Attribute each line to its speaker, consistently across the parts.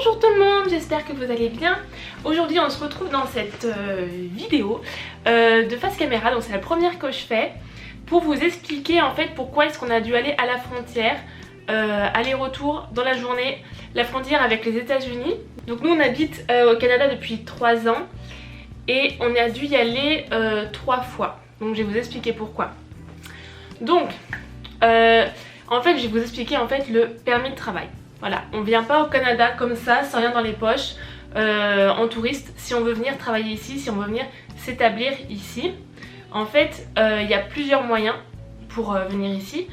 Speaker 1: Bonjour tout le monde, j'espère que vous allez bien. Aujourd'hui on se retrouve dans cette vidéo de face caméra, donc c'est la première que je fais pour vous expliquer en fait pourquoi est-ce qu'on a dû aller à la frontière, aller-retour dans la journée, la frontière avec les États-Unis. Donc nous on habite au Canada depuis 3 ans et on a dû y aller 3 fois, donc je vais vous expliquer pourquoi. Donc en fait je vais vous expliquer en fait le permis de travail. Voilà, on vient pas au Canada comme ça, sans rien dans les poches, en touriste, si on veut venir travailler ici, si on veut venir s'établir ici. En fait, il y a plusieurs moyens pour venir ici.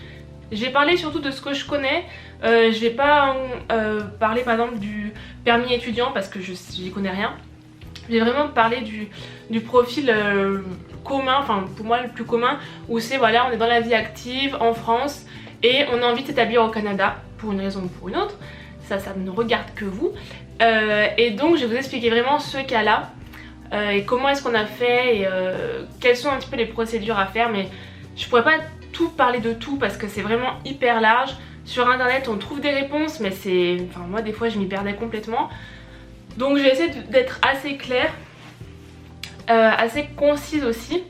Speaker 1: Je vais parler surtout de ce que je connais, je vais pas parler par exemple du permis étudiant parce que j'y connais rien. Je vais vraiment parler du profil commun, enfin pour moi le plus commun, où c'est voilà, on est dans la vie active en France et on a envie de s'établir au Canada pour une raison ou pour une autre, ça ne regarde que vous. Et donc je vais vous expliquer vraiment ce cas-là et comment est-ce qu'on a fait et quelles sont un petit peu les procédures à faire, mais je pourrais pas tout parler de tout parce que c'est vraiment hyper large. Sur internet on trouve des réponses mais c'est... Enfin moi des fois je m'y perdais complètement. Donc je vais essayer d'être assez claire, assez concise aussi.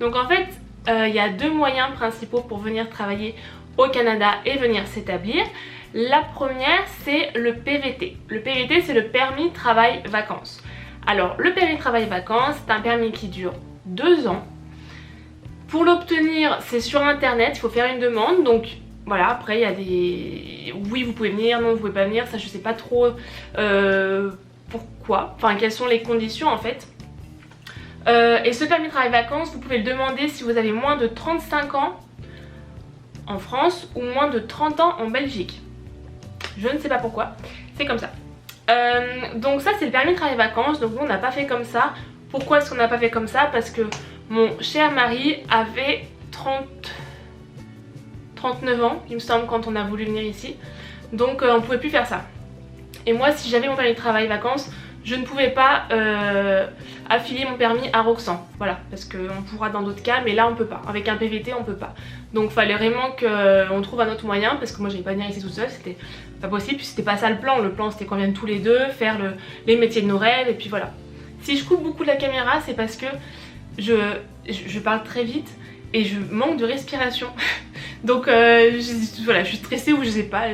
Speaker 1: Donc en fait il y a 2 moyens principaux pour venir travailler au Canada et venir s'établir. La première c'est le PVT. Le PVT c'est le permis travail vacances. Alors le permis travail vacances c'est un permis qui dure 2 ans. Pour l'obtenir c'est sur internet, il faut faire une demande. Donc voilà, après il y a des... Oui vous pouvez venir, non vous pouvez pas venir, ça je sais pas trop pourquoi, enfin quelles sont les conditions en fait. Et ce permis travail vacances vous pouvez le demander si vous avez moins de 35 ans en France ou moins de 30 ans en Belgique. Je ne sais pas pourquoi, c'est comme ça. Donc ça c'est le permis de travail vacances, donc nous on n'a pas fait comme ça. Pourquoi est-ce qu'on n'a pas fait comme ça? Parce que mon cher mari avait 39 ans il me semble quand on a voulu venir ici. Donc on pouvait plus faire ça. Et moi si j'avais mon permis de travail vacances, je ne pouvais pas affilier mon permis à Roxan. Voilà, parce qu'on pourra dans d'autres cas, mais là on peut pas. Avec un PVT on peut pas. Donc il fallait vraiment qu'on trouve un autre moyen, parce que moi j'allais pas venir ici toute seule, c'était pas possible. Puis c'était pas ça le plan. Le plan c'était qu'on vienne tous les deux, faire les métiers de nos rêves, et puis voilà. Si je coupe beaucoup de la caméra, c'est parce que je parle très vite et je manque de respiration. Donc voilà, je suis stressée ou je sais pas,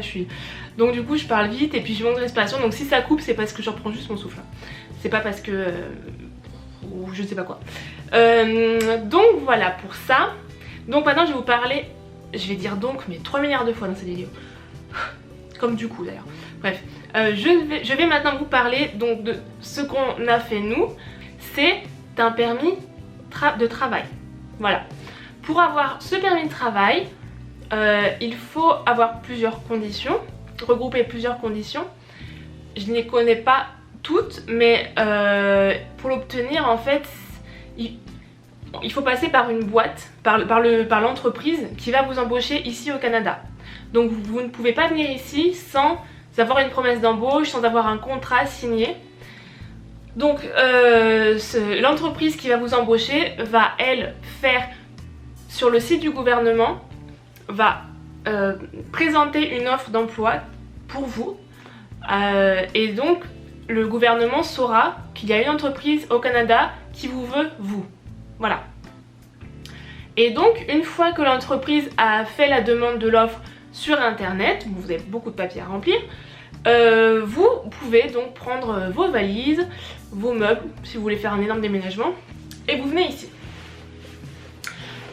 Speaker 1: donc du coup je parle vite et puis je manque de respiration. Donc si ça coupe c'est parce que je reprends juste mon souffle. C'est pas parce que... ou je sais pas quoi. Donc voilà pour ça. Donc maintenant je vais vous parler... Je vais dire donc mais 3 milliards de fois dans cette vidéo. Comme du coup d'ailleurs. Bref. Je vais maintenant vous parler donc de ce qu'on a fait nous. C'est un permis de travail. Voilà. Pour avoir ce permis de travail, il faut avoir plusieurs conditions. Regrouper plusieurs conditions. Je ne les connais pas toutes, mais pour l'obtenir en fait il faut passer par une boîte, par l'entreprise qui va vous embaucher ici au Canada. Donc vous ne pouvez pas venir ici sans avoir une promesse d'embauche, sans avoir un contrat signé. Donc l'entreprise qui va vous embaucher va elle faire sur le site du gouvernement, va présenter une offre d'emploi pour vous et donc le gouvernement saura qu'il y a une entreprise au Canada qui vous veut vous. Voilà. Et donc une fois que l'entreprise a fait la demande de l'offre sur internet, vous avez beaucoup de papiers à remplir, vous pouvez donc prendre vos valises, vos meubles si vous voulez faire un énorme déménagement et vous venez ici.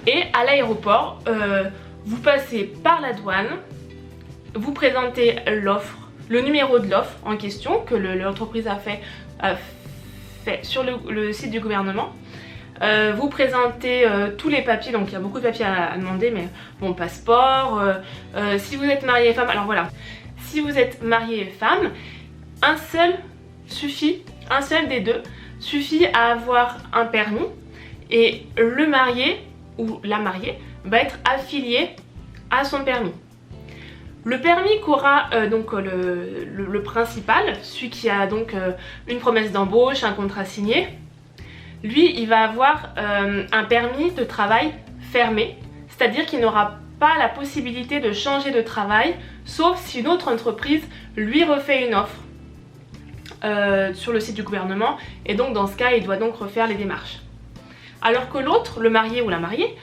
Speaker 1: Et à l'aéroport, vous passez par la douane, vous présentez l'offre, le numéro de l'offre en question que l'entreprise a fait sur le site du gouvernement. Vous présentez tous les papiers, donc il y a beaucoup de papiers à demander, mais bon, passeport, si vous êtes marié et femme, alors voilà, si vous êtes marié et femme, un seul des deux suffit à avoir un permis et le marié ou la mariée va être affilié à son permis. Le permis qu'aura donc le principal, celui qui a donc une promesse d'embauche, un contrat signé, lui il va avoir un permis de travail fermé, c'est-à-dire qu'il n'aura pas la possibilité de changer de travail sauf si une autre entreprise lui refait une offre. sur le site du gouvernement et donc dans ce cas il doit donc refaire les démarches. Alors que l'autre, le marié ou la mariée,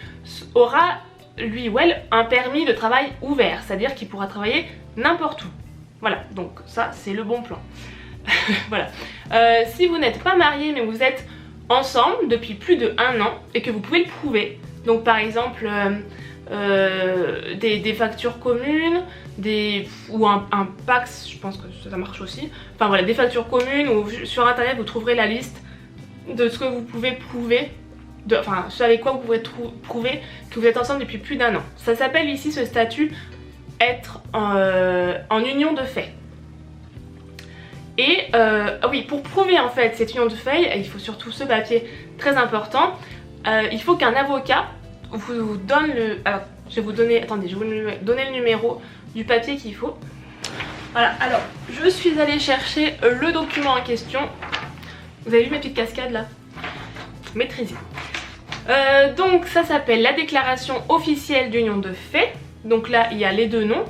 Speaker 1: aura lui ou elle un permis de travail ouvert, c'est-à-dire qu'il pourra travailler n'importe où. Voilà, donc ça c'est le bon plan. Voilà. Si vous n'êtes pas marié mais vous êtes ensemble depuis plus de 1 an et que vous pouvez le prouver, donc par exemple des factures communes, ou un Pax, je pense que ça marche aussi, enfin voilà, des factures communes, ou sur internet vous trouverez la liste de ce que vous pouvez prouver, enfin ce avec quoi vous pouvez prouver que vous êtes ensemble depuis plus d'1 an. Ça s'appelle ici ce statut être en union de fait. Et oui, pour prouver en fait cette union de fait, il faut surtout ce papier très important. Il faut qu'un avocat vous donne le... Alors, je vais vous donner... Attendez, je vais vous donner le numéro du papier qu'il faut. Voilà, alors, je suis allée chercher le document en question. Vous avez vu ma petite cascade là? Maîtrisée. Donc, ça s'appelle la déclaration officielle d'union de fait. Donc là, il y a les 2 noms.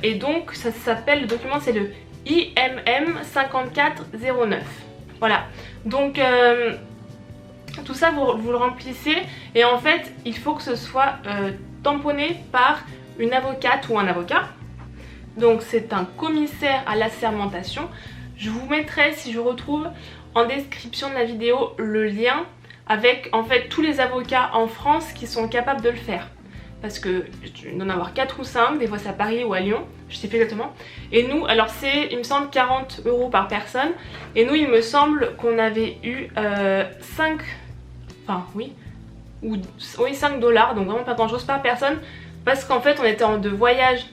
Speaker 1: Et donc, ça s'appelle, le document, c'est le IMM 5409. Voilà. Donc... tout ça vous le remplissez et en fait il faut que ce soit tamponné par une avocate ou un avocat. Donc c'est un commissaire à l'assermentation. Je vous mettrai, si je retrouve, en description de la vidéo le lien avec en fait tous les avocats en France qui sont capables de le faire. Parce que il doit en avoir 4 ou 5, des fois c'est à Paris ou à Lyon, je sais plus exactement. Et nous, alors c'est, il me semble, 40 € par personne. Et nous, il me semble qu'on avait eu 5... Enfin oui, oui 5 $, donc vraiment pas grand chose par personne, parce qu'en fait on était de voyage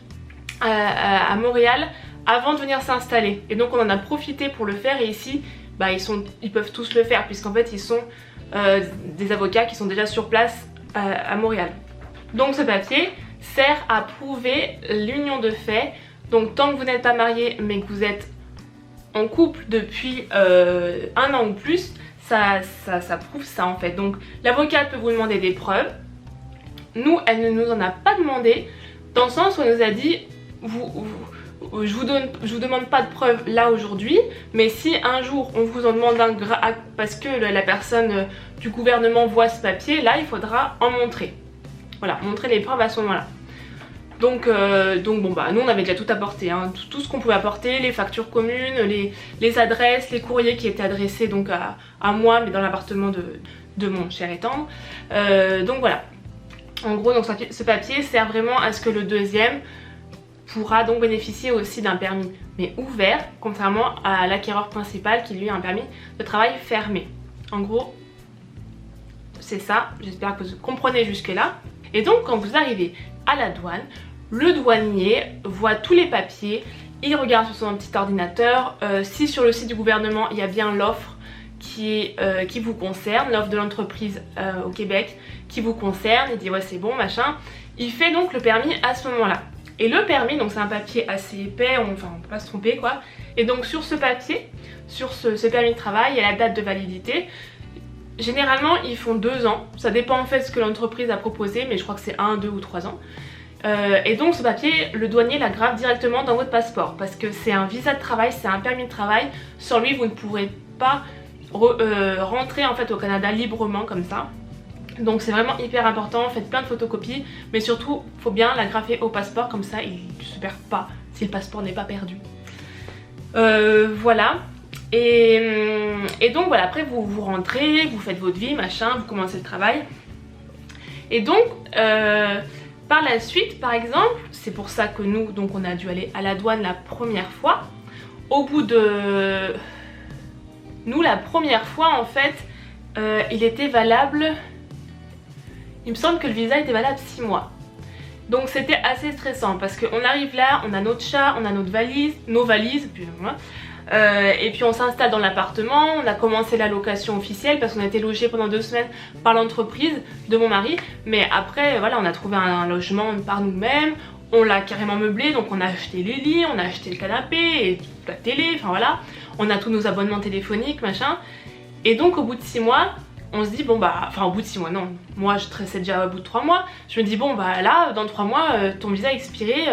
Speaker 1: à Montréal avant de venir s'installer, et donc on en a profité pour le faire. Et ici bah, ils peuvent tous le faire puisqu'en fait ils sont des avocats qui sont déjà sur place à Montréal. Donc ce papier sert à prouver l'union de fait. Donc tant que vous n'êtes pas marié mais que vous êtes en couple depuis 1 an ou plus, ça prouve ça en fait. Donc l'avocate peut vous demander des preuves. Nous, elle ne nous en a pas demandé, dans le sens où elle nous a dit je vous demande pas de preuves là aujourd'hui, mais si un jour on vous en demande parce que la personne du gouvernement voit ce papier, là il faudra en montrer. Voilà, montrer les preuves à ce moment-là. Donc bon bah nous on avait déjà tout apporté, hein, tout ce qu'on pouvait apporter, les factures communes, les adresses, les courriers qui étaient adressés donc à moi mais dans l'appartement de mon cher et tendre. Donc voilà, en gros donc ce papier sert vraiment à ce que le deuxième pourra donc bénéficier aussi d'un permis mais ouvert, contrairement à l'acquéreur principal qui lui a un permis de travail fermé. En gros c'est ça, j'espère que vous comprenez jusque là. Et donc quand vous arrivez à la douane, le douanier voit tous les papiers, il regarde sur son petit ordinateur, si sur le site du gouvernement il y a bien l'offre qui vous concerne, l'offre de l'entreprise au Québec qui vous concerne, il dit ouais c'est bon machin, il fait donc le permis à ce moment là. Et le permis, donc c'est un papier assez épais, enfin on peut pas se tromper quoi, et donc sur ce papier, sur ce permis de travail, il y a la date de validité. Généralement ils font 2 ans, ça dépend en fait de ce que l'entreprise a proposé, mais je crois que c'est 1, 2 ou 3 ans. Et donc ce papier, le douanier la grave directement dans votre passeport parce que c'est un visa de travail, c'est un permis de travail. Sans lui vous ne pourrez pas rentrer en fait au Canada librement comme ça. Donc c'est vraiment hyper important, faites plein de photocopies, mais surtout il faut bien la graffer au passeport, comme ça il ne se perd pas si le passeport n'est pas perdu. Voilà. Et donc voilà, après vous rentrez, vous faites votre vie, machin, vous commencez le travail. Et donc par la suite, par exemple, c'est pour ça que nous, donc on a dû aller à la douane la première fois. Au bout de... Nous, la première fois, en fait, il était valable... Il me semble que le visa était valable 6 mois. Donc c'était assez stressant parce qu'on arrive là, on a notre chat, on a nos valises, puis voilà. Et puis on s'installe dans l'appartement, on a commencé la location officielle parce qu'on a été logé pendant 2 semaines par l'entreprise de mon mari. Mais après voilà, on a trouvé un logement par nous-mêmes, on l'a carrément meublé, donc on a acheté les lits, on a acheté le canapé et la télé, enfin voilà. On a tous nos abonnements téléphoniques, machin. Et donc au bout de 6 mois, on se dit bon bah, enfin au bout de 6 mois non, moi je stressais déjà au bout de 3 mois. Je me dis bon bah là, dans 3 mois, ton visa a expiré.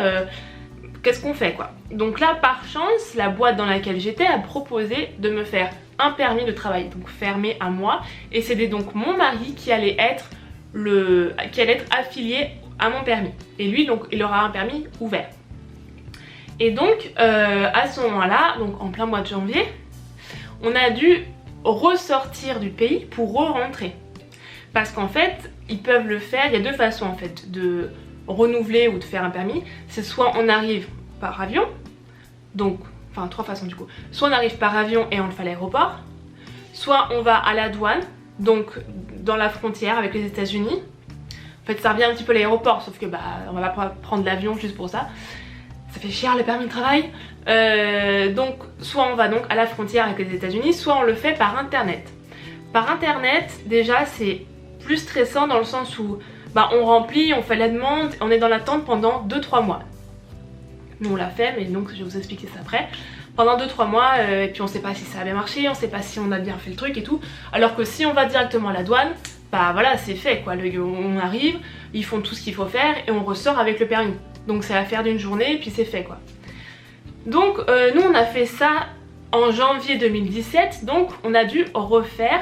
Speaker 1: qu'est-ce qu'on fait quoi? Donc là par chance la boîte dans laquelle j'étais a proposé de me faire un permis de travail, donc fermé à moi, et c'était donc mon mari qui allait être affilié à mon permis, et lui donc il aura un permis ouvert. Et donc à ce moment là, donc en plein mois de janvier, on a dû ressortir du pays pour re-rentrer, parce qu'en fait ils peuvent le faire, il y a deux façons en fait de renouveler ou de faire un permis. C'est soit on arrive par avion, donc enfin trois façons du coup, soit on arrive par avion et on le fait à l'aéroport, soit on va à la douane, donc dans la frontière avec les États-Unis. En fait ça revient un petit peu à l'aéroport, sauf que bah on va pas prendre l'avion juste pour ça, ça fait cher le permis de travail. Donc soit on va donc à la frontière avec les États-Unis, soit on le fait par internet. Par internet déjà c'est plus stressant dans le sens où bah, on remplit, on fait la demande, on est dans l'attente pendant 2-3 mois. Nous on l'a fait, mais donc je vais vous expliquer ça après. Pendant 2-3 mois, et puis on sait pas si ça a bien marché, on sait pas si on a bien fait le truc et tout. Alors que si on va directement à la douane, bah voilà c'est fait quoi, on arrive, ils font tout ce qu'il faut faire et on ressort avec le permis. Donc c'est l'affaire d'une journée et puis c'est fait quoi. Donc nous on a fait ça en janvier 2017, donc on a dû refaire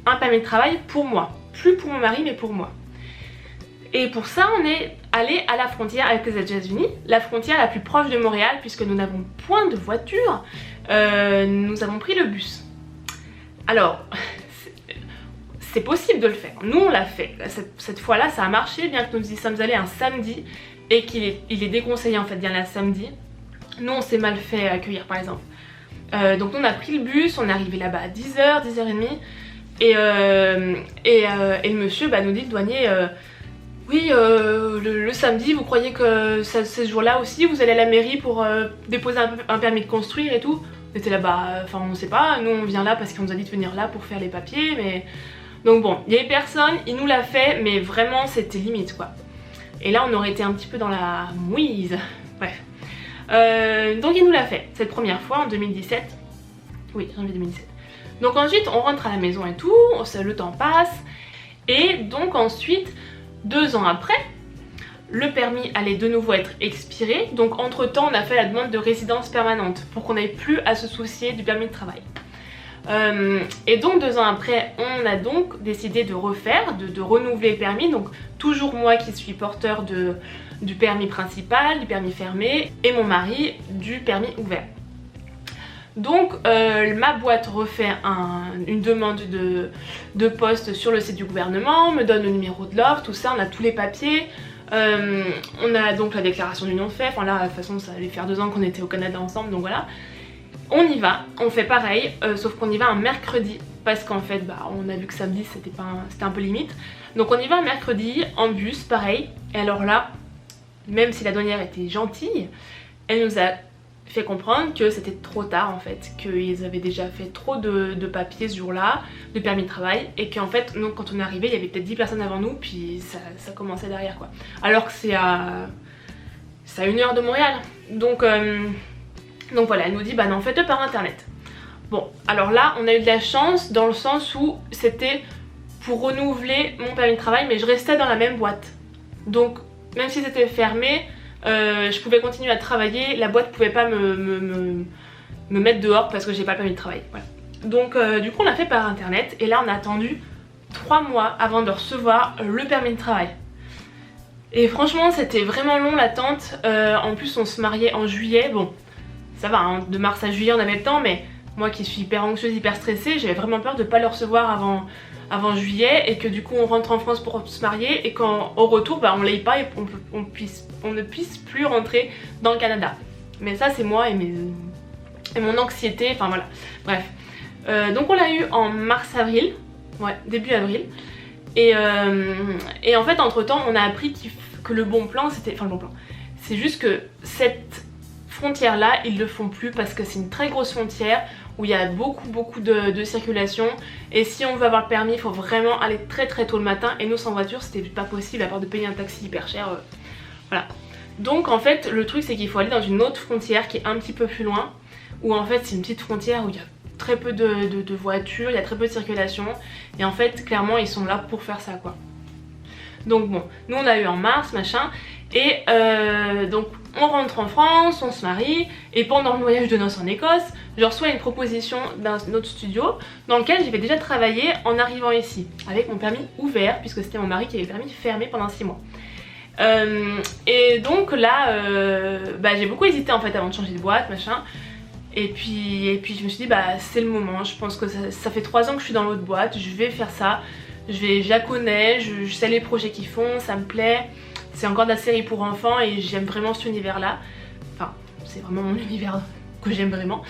Speaker 1: un permis de travail pour moi. Plus pour mon mari mais pour moi. Et pour ça on est allé à la frontière avec les États-Unis, la frontière la plus proche de Montréal, puisque nous n'avons point de voiture. Nous avons pris le bus. Alors c'est possible de le faire, nous on l'a fait. Cette fois là ça a marché, bien que nous y sommes allés un samedi et qu'il est déconseillé en fait d'y aller un samedi. Nous on s'est mal fait accueillir par exemple. Donc nous, on a pris le bus, on est arrivé là-bas à 10h, 10h30. Et le monsieur bah, nous dit, le douanier, oui le samedi vous croyez que ce jour-là aussi vous allez à la mairie pour déposer un permis de construire et tout. On était là bah, enfin on sait pas, nous on vient là parce qu'on nous a dit de venir là pour faire les papiers, mais... Donc bon, il y avait personne, il nous l'a fait, mais vraiment c'était limite quoi. Et là on aurait été un petit peu dans la mouise, bref. Donc il nous l'a fait, cette première fois en 2017, oui janvier 2017. Donc ensuite on rentre à la maison et tout, le temps passe, et donc ensuite 2 ans après, le permis allait de nouveau être expiré, donc entre temps on a fait la demande de résidence permanente pour qu'on n'ait plus à se soucier du permis de travail. Et donc 2 ans après on a donc décidé de refaire, de renouveler le permis, donc toujours moi qui suis porteur du permis principal, du permis fermé, et mon mari du permis ouvert. Donc ma boîte refait une demande de poste sur le site du gouvernement, me donne le numéro de l'offre, tout ça, on a tous les papiers. On a donc la déclaration d'union de fait, enfin là de toute façon ça allait faire 2 ans qu'on était au Canada ensemble, donc voilà. On y va, on fait pareil, sauf qu'on y va un mercredi, parce qu'en fait bah, on a vu que samedi c'était un peu limite. Donc on y va un mercredi, en bus, pareil, et alors là, même si la douanière était gentille, elle nous a fait comprendre que c'était trop tard en fait, qu'ils avaient déjà fait trop de papiers ce jour-là, de permis de travail, et qu'en fait nous quand on est arrivé il y avait peut-être 10 personnes avant nous, puis ça commençait derrière quoi. Alors que c'est à 1 heure de Montréal, donc voilà, elle nous dit bah non, faites-le par internet. Bon, alors là on a eu de la chance dans le sens où c'était pour renouveler mon permis de travail, mais je restais dans la même boîte, donc même si c'était fermé, je pouvais continuer à travailler, la boîte pouvait pas me mettre dehors parce que j'ai pas le permis de travail, voilà. Donc du coup on l'a fait par internet, et là on a attendu 3 mois avant de recevoir le permis de travail. Et franchement c'était vraiment long l'attente, en plus on se mariait en juillet, bon ça va hein, de mars à juillet on avait le temps, mais moi qui suis hyper anxieuse, hyper stressée, j'avais vraiment peur de pas le recevoir avant juillet, et que du coup on rentre en France pour se marier et qu'au retour bah, on l'aille pas et on ne puisse plus rentrer dans le Canada. Mais ça c'est moi et mon anxiété, enfin voilà, bref. Donc on l'a eu en mars-avril, ouais, début avril, et en fait entre temps on a appris que le bon plan c'était, enfin le bon plan, c'est juste que cette frontière là ils le font plus parce que c'est une très grosse frontière où il y a beaucoup de circulation, et si on veut avoir le permis il faut vraiment aller très tôt le matin, et nous sans voiture c'était pas possible à part de payer un taxi hyper cher, voilà. Donc en fait le truc c'est qu'il faut aller dans une autre frontière qui est un petit peu plus loin, où en fait c'est une petite frontière où il y a très peu de voitures, il y a très peu de circulation, et en fait clairement ils sont là pour faire ça quoi. Donc bon, nous on a eu en mars machin, Et donc on rentre en France, on se marie, et pendant le voyage de noces en Écosse, je reçois une proposition d'un autre studio dans lequel j'avais déjà travaillé en arrivant ici, avec mon permis ouvert, puisque c'était mon mari qui avait le permis fermé pendant 6 mois. Et donc là, j'ai beaucoup hésité en fait avant de changer de boîte, machin. Et puis je me suis dit c'est le moment, je pense que ça fait 3 ans que je suis dans l'autre boîte, je vais faire ça, je la connais, je sais les projets qu'ils font, ça me plaît, c'est encore de la série pour enfants et j'aime vraiment cet univers là, enfin c'est vraiment mon univers que j'aime vraiment,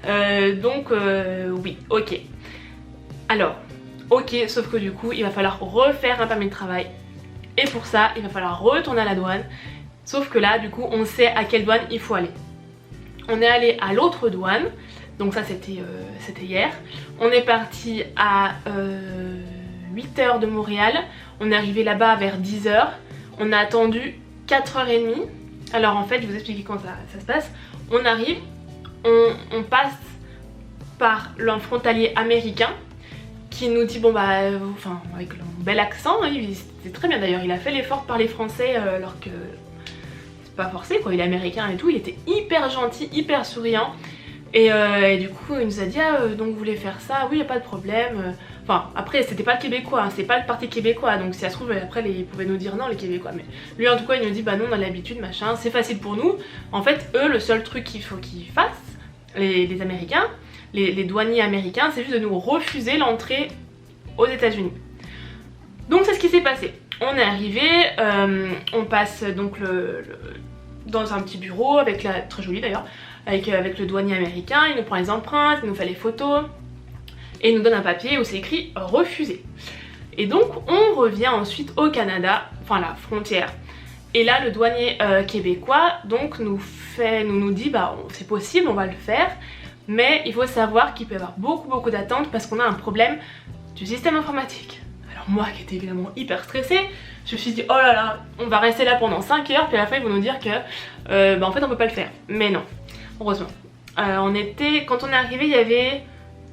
Speaker 1: oui, ok. Alors, ok, sauf que du coup il va falloir refaire un permis de travail et pour ça il va falloir retourner à la douane, sauf que là du coup on sait à quelle douane il faut aller. On est allé à l'autre douane, donc ça c'était hier. On est parti à 8h de Montréal, on est arrivé là-bas vers 10h. On a attendu 4h30. Alors en fait, je vais vous expliquer comment ça se passe. On arrive, on passe par un frontalier américain qui nous dit avec un bel accent, c'est très bien d'ailleurs, il a fait l'effort de parler français alors que pas forcé quoi, il est américain et tout, il était hyper gentil, hyper souriant et du coup il nous a dit donc vous voulez faire ça, oui y a pas de problème, enfin après c'était pas le québécois, hein, c'est pas le parti québécois donc si ça se trouve après ils pouvaient nous dire non les québécois, mais lui en tout cas il nous dit non on a l'habitude machin, c'est facile pour nous. En fait eux le seul truc qu'il faut qu'ils fassent, les américains, les douaniers américains, c'est juste de nous refuser l'entrée aux États-Unis. Donc c'est ce qui s'est passé. On est arrivé, on passe donc dans un petit bureau avec très joli d'ailleurs, avec le douanier américain, il nous prend les empreintes, il nous fait les photos et il nous donne un papier où c'est écrit refusé. Et donc on revient ensuite au Canada, enfin la frontière. Et là le douanier québécois donc nous dit c'est possible, on va le faire, mais il faut savoir qu'il peut y avoir beaucoup d'attentes parce qu'on a un problème du système informatique. Alors moi qui étais évidemment hyper stressée, je me suis dit oh là là, on va rester là pendant 5 heures puis à la fin ils vont nous dire que en fait on peut pas le faire. Mais non, heureusement. Quand on est arrivé il y avait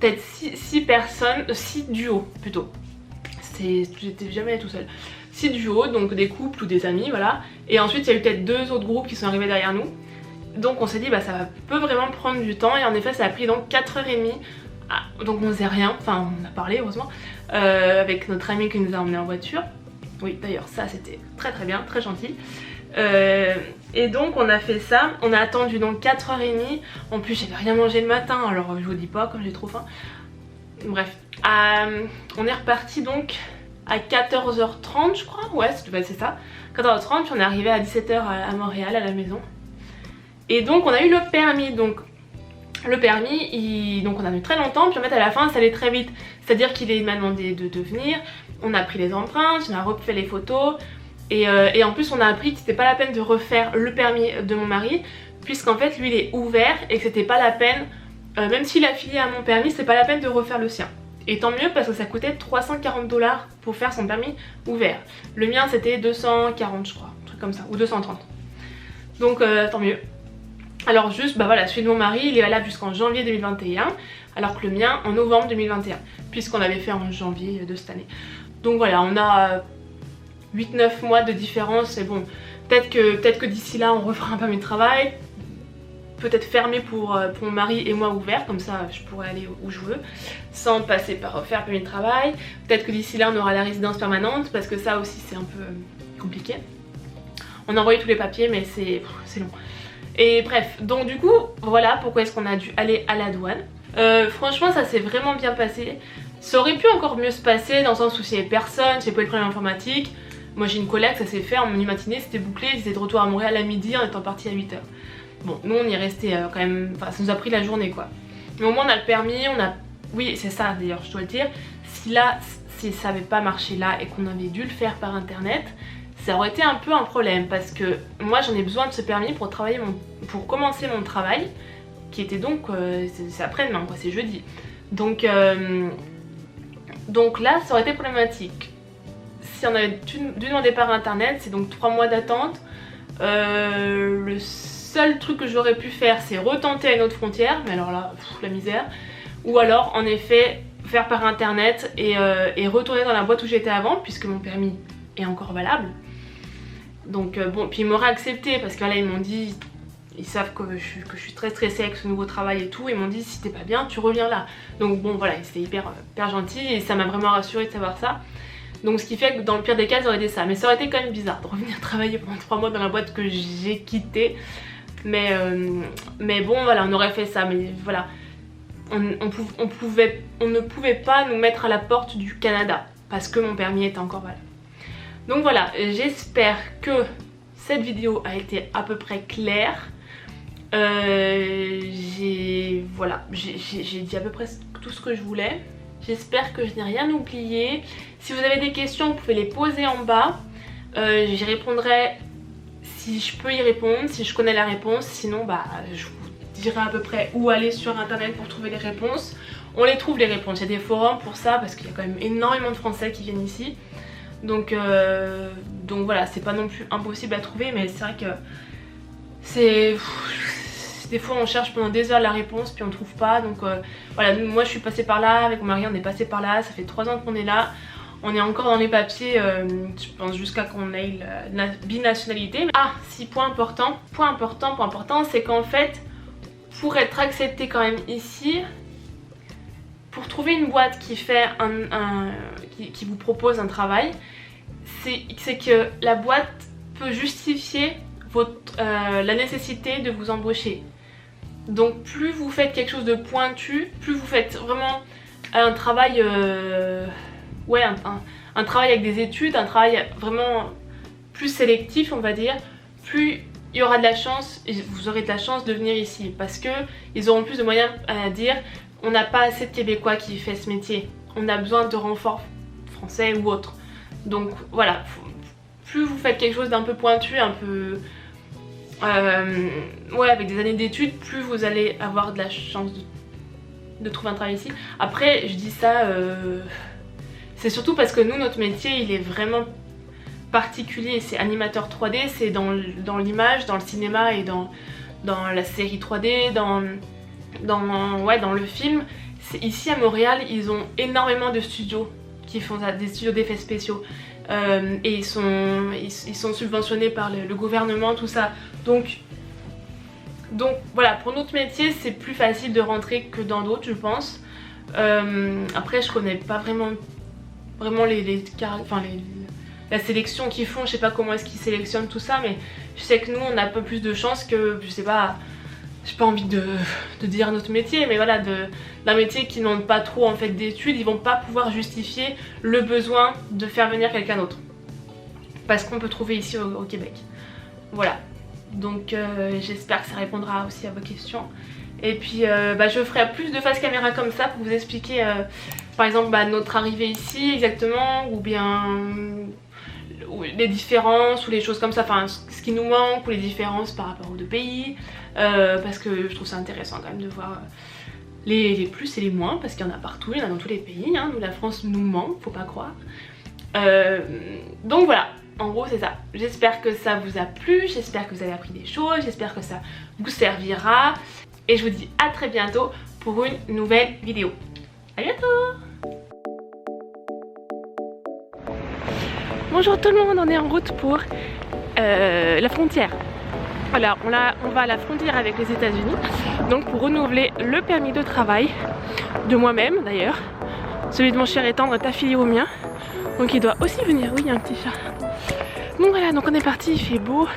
Speaker 1: peut-être 6 personnes, 6 duos plutôt. J'étais jamais tout seul. 6 duos, donc des couples ou des amis, voilà. Et ensuite il y a eu peut-être 2 autres groupes qui sont arrivés derrière nous. Donc on s'est dit ça peut vraiment prendre du temps et en effet ça a pris donc 4h30. Donc on faisait rien, enfin on a parlé heureusement, avec notre ami qui nous a emmenés en voiture. Oui d'ailleurs ça c'était très bien, très gentil. Et donc on a fait ça, on a attendu donc 4h30. En plus j'avais rien mangé le matin, alors je vous dis pas comme j'ai trop faim. Bref, on est reparti donc à 14h30 je crois, ouais c'est ça, 14h30 puis on est arrivé à 17h à Montréal à la maison. Et donc on a eu le permis, donc le permis, donc on a mis très longtemps, puis en fait à la fin ça allait très vite. C'est-à-dire qu'il m'a demandé de venir, on a pris les empreintes, on a refait les photos, et en plus on a appris que c'était pas la peine de refaire le permis de mon mari, puisqu'en fait lui il est ouvert et que c'était pas la peine, même s'il a filé à mon permis, c'est pas la peine de refaire le sien. Et tant mieux parce que ça coûtait 340 $ pour faire son permis ouvert. Le mien c'était 240 je crois, un truc comme ça, ou 230. Donc tant mieux. Alors juste, celui de mon mari, il est valable jusqu'en janvier 2021, alors que le mien en novembre 2021, puisqu'on l'avait fait en janvier de cette année. Donc voilà, on a 8-9 mois de différence, et bon, peut-être que d'ici là on refera un permis de travail, peut-être fermé pour mon mari et moi ouvert, comme ça je pourrais aller où je veux, sans passer par refaire un permis de travail. Peut-être que d'ici là on aura la résidence permanente, parce que ça aussi c'est un peu compliqué. On a envoyé tous les papiers, mais c'est long. Et bref, donc du coup, voilà pourquoi est-ce qu'on a dû aller à la douane. Franchement, ça s'est vraiment bien passé. Ça aurait pu encore mieux se passer dans le sens où s'il n'y avait personne, s'il n'y avait pas eu de problème informatique. Moi j'ai une collègue, ça s'est fait en une matinée, c'était bouclé, ils étaient de retour à Montréal à midi en étant partis à 8h. Bon, nous on y est resté quand même, enfin ça nous a pris la journée quoi. Mais au moins on a le permis, oui c'est ça d'ailleurs je dois le dire, si ça avait pas marché là et qu'on avait dû le faire par internet, ça aurait été un peu un problème parce que moi j'en ai besoin de ce permis pour commencer mon travail qui était donc, c'est après-demain quoi, c'est jeudi. Donc là ça aurait été problématique. Si on avait dû demander par internet, c'est donc 3 mois d'attente. Le seul truc que j'aurais pu faire c'est retenter à une autre frontière, mais alors là, la misère. Ou alors en effet faire par internet et retourner dans la boîte où j'étais avant puisque mon permis est encore valable. Donc bon, puis ils m'auraient accepté parce que là ils m'ont dit, ils savent que je suis très stressée avec ce nouveau travail et tout. Ils m'ont dit si t'es pas bien tu reviens là. Donc bon voilà, c'était hyper gentil et ça m'a vraiment rassurée de savoir ça. Donc ce qui fait que dans le pire des cas ça aurait été ça. Mais ça aurait été quand même bizarre de revenir travailler pendant 3 mois dans la boîte que j'ai quittée. Mais bon voilà, on aurait fait ça. Mais voilà, on ne pouvait pas nous mettre à la porte du Canada parce que mon permis était encore valable. Donc voilà, j'espère que cette vidéo a été à peu près claire. J'ai dit à peu près tout ce que je voulais. J'espère que je n'ai rien oublié. Si vous avez des questions, vous pouvez les poser en bas. J'y répondrai si je peux y répondre, si je connais la réponse. Sinon, bah, je vous dirai à peu près où aller sur internet pour trouver les réponses. On les trouve les réponses. Il y a des forums pour ça parce qu'il y a quand même énormément de Français qui viennent ici. Donc voilà, c'est pas non plus impossible à trouver, mais c'est vrai que c'est... Des fois on cherche pendant des heures la réponse puis on trouve pas. Donc voilà, moi je suis passée par là, avec mon mari on est passé par là, ça fait 3 ans qu'on est là. On est encore dans les papiers, je pense jusqu'à qu'on ait la binationalité. Ah si, point important, c'est qu'en fait pour être accepté quand même ici, pour trouver une boîte qui fait qui vous propose un travail, c'est que la boîte peut justifier la nécessité de vous embaucher. Donc plus vous faites quelque chose de pointu, plus vous faites vraiment un travail, un travail avec des études, un travail vraiment plus sélectif on va dire, plus il y aura de la chance, vous aurez de la chance de venir ici parce que ils auront plus de moyens à dire on n'a pas assez de Québécois qui fait ce métier, on a besoin de renforts français ou autres. Donc voilà, plus vous faites quelque chose d'un peu pointu, un peu avec des années d'études, plus vous allez avoir de la chance de trouver un travail ici. Après je dis ça, c'est surtout parce que nous notre métier il est vraiment particulier, c'est animateur 3D, c'est dans l'image, dans le cinéma et dans la série 3D, dans le film. Ici à Montréal ils ont énormément de studios qui font ça, des studios d'effets spéciaux. Et ils sont subventionnés par le gouvernement, tout ça. Donc voilà, pour notre métier c'est plus facile de rentrer que dans d'autres je pense. Après je connais pas vraiment la sélection qu'ils font, je sais pas comment est-ce qu'ils sélectionnent tout ça, mais je sais que nous on a un peu plus de chance que, je sais pas, j'ai pas envie de dire notre métier, mais voilà, d'un métier qui n'ont pas trop en fait d'études, ils vont pas pouvoir justifier le besoin de faire venir quelqu'un d'autre. Parce qu'on peut trouver ici au Québec. Voilà. Donc j'espère que ça répondra aussi à vos questions. Et puis je ferai plus de face caméra comme ça pour vous expliquer par exemple notre arrivée ici exactement, ou bien les différences ou les choses comme ça, enfin ce qui nous manque ou les différences par rapport aux deux pays, parce que je trouve ça intéressant quand même de voir les plus et les moins, parce qu'il y en a partout, il y en a dans tous les pays, hein. Nous la France nous manque, faut pas croire. Donc voilà, en gros c'est ça. J'espère que ça vous a plu, j'espère que vous avez appris des choses, j'espère que ça vous servira, et je vous dis à très bientôt pour une nouvelle vidéo. À bientôt. Bonjour tout le monde, on est en route pour la frontière. Voilà, on va à la frontière avec les États-Unis, donc pour renouveler le permis de travail de moi-même d'ailleurs. Celui de mon cher étendre est affilié au mien, donc il doit aussi venir. Oui, il y a un petit chat. Donc voilà, donc on est parti, il fait beau.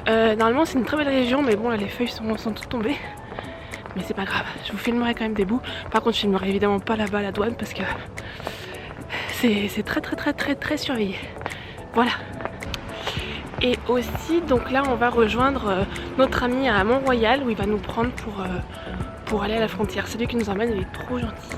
Speaker 1: Normalement c'est une très belle région, mais bon là les feuilles sont toutes tombées. Mais c'est pas grave, je vous filmerai quand même des bouts. Par contre je filmerai évidemment pas là-bas à la douane parce que c'est très surveillé. Voilà. Et aussi donc là on va rejoindre notre ami à Mont-Royal où il va nous prendre pour aller à la frontière. C'est lui qui nous emmène, il est trop gentil.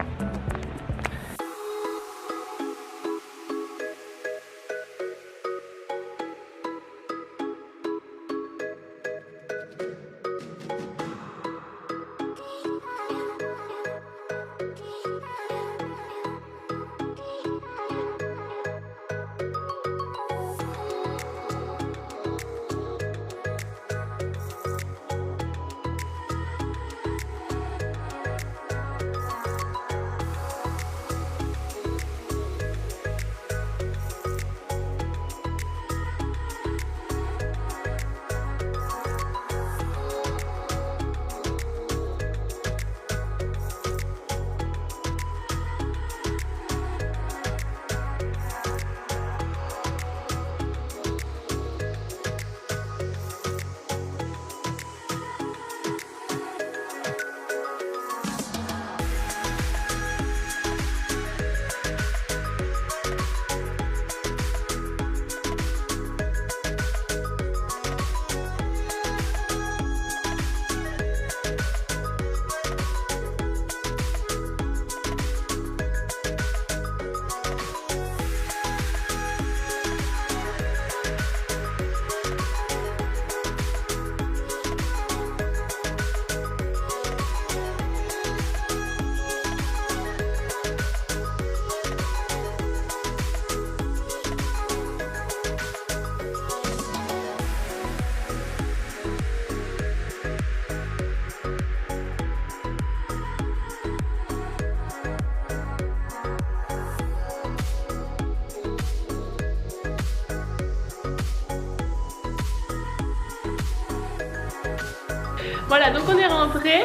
Speaker 1: Voilà, donc on est rentré.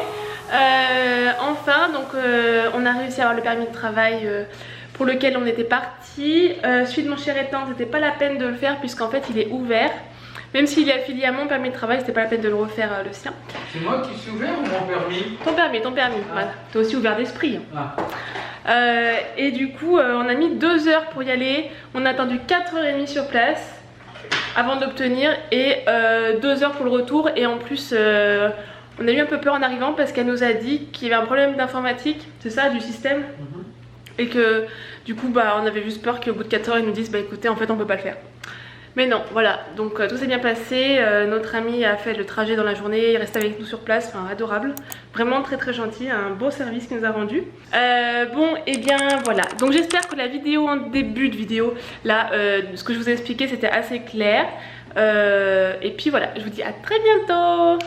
Speaker 1: Enfin, donc on a réussi à avoir le permis de travail pour lequel on était parti. Celui de mon cher étant, c'était pas la peine de le faire puisqu'en fait il est ouvert. Même s'il est affilié à mon permis de travail, c'était pas la peine de le refaire le sien.
Speaker 2: C'est moi qui suis ouvert ou mon permis?
Speaker 1: Ton permis,
Speaker 2: Ah.
Speaker 1: voilà. T'es aussi ouvert d'esprit.
Speaker 2: Ah.
Speaker 1: Et du coup, on a mis 2 heures pour y aller. On a attendu 4h30 sur place avant d'obtenir et 2 heures pour le retour. Et en plus, on a eu un peu peur en arrivant parce qu'elle nous a dit qu'il y avait un problème d'informatique, c'est ça, du système. Et que du coup, bah, on avait juste peur qu'au bout de 4 heures, ils nous disent bah écoutez, en fait, on peut pas le faire. Mais non, voilà, donc tout s'est bien passé, notre ami a fait le trajet dans la journée, il reste avec nous sur place, enfin adorable, vraiment très très gentil, un beau service qu'il nous a rendu. Bon, et bien voilà, donc j'espère que la vidéo en début de vidéo, là, ce que je vous ai expliqué c'était assez clair. Et puis voilà, je vous dis à très bientôt.